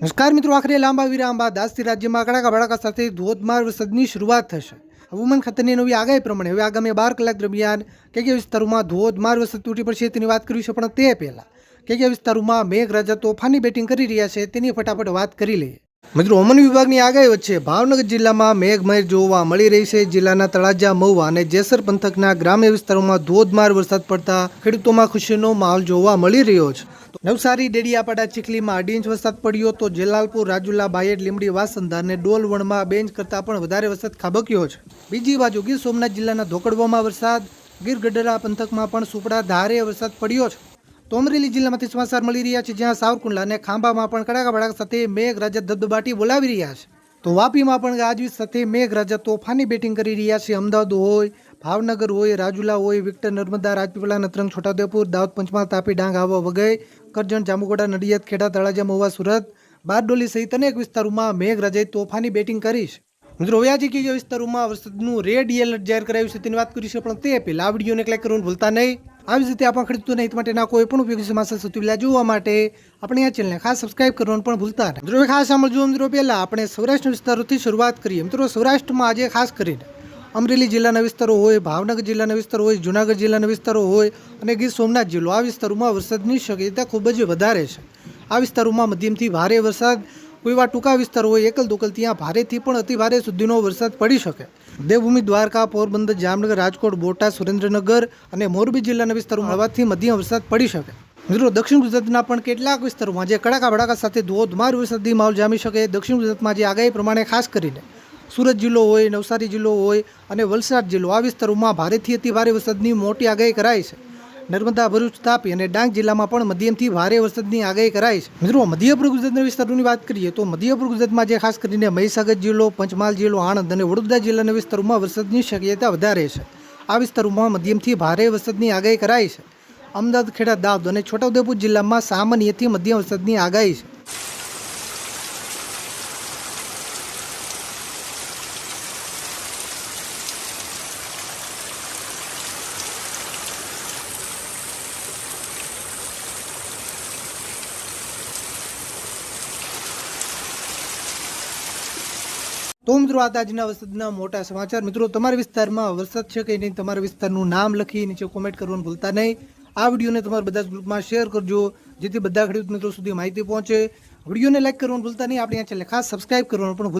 નમસ્કાર મિત્રો, આખરે લાંબા વિરામ બાદ આજથી રાજ્યમાં કડાકા ભડાકા સાથે ધોધમાર વરસાદની શરૂઆત થશે. હવામાન ખાતાની નવી આગાહી પ્રમાણે હવે આગામી 12 કલાક દરમિયાન કયા વિસ્તારોમાં ધોધમાર વરસાદ તૂટી પડશે તેની વાત કરીશું. પણ તે પહેલા કયા વિસ્તારોમાં મેઘરાજા તોફાની બેટિંગ કરી રહ્યા છે તેની ફટાફટ વાત કરી લઈએ. મિત્રો, હવામાન વિભાગની આગાહી વચ્ચે ભાવનગર જિલ્લામાં મેઘમહેર જોવા મળી રહી છે. જિલ્લાના તળાજા, મહુવા અને જેસર પંથકના ગ્રામ્ય વિસ્તારોમાં ધોધમાર વરસાદ પડતા ખેડૂતોમાં ખુશીનો માહોલ જોવા મળી રહ્યો છે. નવસારી, ડેડિયાપાડા, ચીખલીમાં 2.5 ઇંચ વરસાદ પડ્યો તો જલાલપુર, રાજુલા, બાયડ, લીંબડી, વાસંદા અને ડોલવણમાં 2 ઇંચ કરતાં પણ વધારે વરસાદ ખાબક્યો છે. બીજી બાજુ ગીર સોમનાથ જિલ્લાના ધોકડવામાં વરસાદ, ગીર ગઢડા પંથકમાં પણ સુપડા ધારે વરસાદ પડ્યો છે. તો અમરેલી જિલ્લામાંથી સમાચાર મળી રહ્યા છે, જ્યાં સાવરકુંડલા અને ખાંભામાં પણ કડાકા ભડાકા સાથે મેઘરાજા ધબધબાટી બોલાવી રહ્યા છે. તો વાપીમાં પણ ગાજવીજ સાથે મેઘરાજા તોફાની બેટિંગ કરી રહ્યા છે. અમદાવાદ હોય, ભાવનગર હોય, રાજુલા હોય, વિક્ટર, નર્મદા, રાજપીપળા, નતરંગ, છોટાઉદેપુર, દાહોદ, પંચમહાલ, તાપી, ડાંગ, આહવા, વઘઈ, કરજણ, જાંબુગોડા, નડિયાદ, ખેડા, તળાજા, મહુવા, સુરત, બારડોલી સહિત અનેક વિસ્તારોમાં મેઘરાજાએ તોફાની બેટિંગ કરી છે. મિત્રો, હવે આજે કયા વિસ્તારોમાં વરસાદનું રેડ એલર્ટ જાહેર કરાયું છે તેની વાત કરીશું. પણ તે પહેલા આ વિડીયોને ક્લિક કરવાનું ભૂલતા નહીં. આવી જ રીતે આપણા ખેડૂતોને હિત માટેના કોઈ પણ ઉપયોગી સમાચાર સૌથી પહેલા જોવા માટે આપણે આ ચેનલને ખાસ સબસ્ક્રાઇબ કરવાનું પણ ભૂલતા નહીં. મિત્રો, ખાસ સાંભળજો. મિત્રો, પહેલા આપણે સૌરાષ્ટ્રના વિસ્તારોથી શરૂઆત કરીએ. મિત્રો, સૌરાષ્ટ્રમાં આજે ખાસ કરીને અમરેલી જિલ્લાના વિસ્તારો હોય, ભાવનગર જિલ્લાના વિસ્તારો હોય, જૂનાગઢ જિલ્લાના વિસ્તારો હોય અને ગીર સોમનાથ જિલ્લો, આ વિસ્તારોમાં વરસાદની શક્યતા ખૂબ જ વધારે છે. આ વિસ્તારોમાં મધ્યમથી ભારે વરસાદ, કોઈ એવા ટૂંકા વિસ્તારો હોય એકલ દોકલ, ત્યાં ભારેથી પણ અતિ ભારે સુધીનો વરસાદ પડી શકે. દેવભૂમિ, દ્વારકા, પોરબંદર, જામનગર, રાજકોટ, બોટાદ, સુરેન્દ્રનગર અને મોરબી જિલ્લાના વિસ્તારોમાં હળવાથી મધ્યમ વરસાદ પડી શકે. મિત્રો, દક્ષિણ ગુજરાતના પણ કેટલાક વિસ્તારોમાં જે કડાકા ભડાકા સાથે ધોધમાર વરસાદી માહોલ જામી શકે. દક્ષિણ ગુજરાતમાં જે આગાહી પ્રમાણે ખાસ કરીને સુરત જિલ્લો હોય, નવસારી જિલ્લો હોય અને વલસાડ જિલ્લો, આ વિસ્તારોમાં ભારેથી અતિ ભારે વરસાદની મોટી આગાહી કરાઈ છે. નર્મદા, ભરૂચ, તાપી અને ડાંગ જિલ્લામાં પણ મધ્યમથી ભારે વરસાદની આગાહી કરાઈ છે. મિત્રો, મધ્યપૂર્વ ગુજરાતના વિસ્તારોની વાત કરીએ તો મધ્યપૂર્વ ગુજરાતમાં જે ખાસ કરીને મહીસાગર જિલ્લો, પંચમહાલ જિલ્લો, આણંદ અને વડોદરા જિલ્લાના વિસ્તારોમાં વરસાદની શક્યતા વધારે છે. આ વિસ્તારોમાં મધ્યમથી ભારે વરસાદની આગાહી કરાઈ છે. અમદાવાદ, ખેડા, દાહોદ અને છોટાઉદેપુર જિલ્લામાં સામાન્યથી મધ્યમ વરસાદની આગાહી છે. તો મિત્રો, આ આજના વરસાદના મોટા સમાચાર. મિત્રો, તમારા વિસ્તારમાં વરસાદ છે કે નહીં, તમારા વિસ્તારનું નામ લખી નીચે કોમેન્ટ કરવાનું ભૂલતા નહીં. આ વિડીયોને તમારા બધા જ ગ્રુપમાં શેર કરજો, જેથી બધા ખેડૂત મિત્રો સુધી માહિતી પહોંચે. વિડીયોને લાઈક કરવાનું ભૂલતા નહીં. આપણે આ ચેનલને ખાસ સબસ્ક્રાઇબ કરવાનું પણ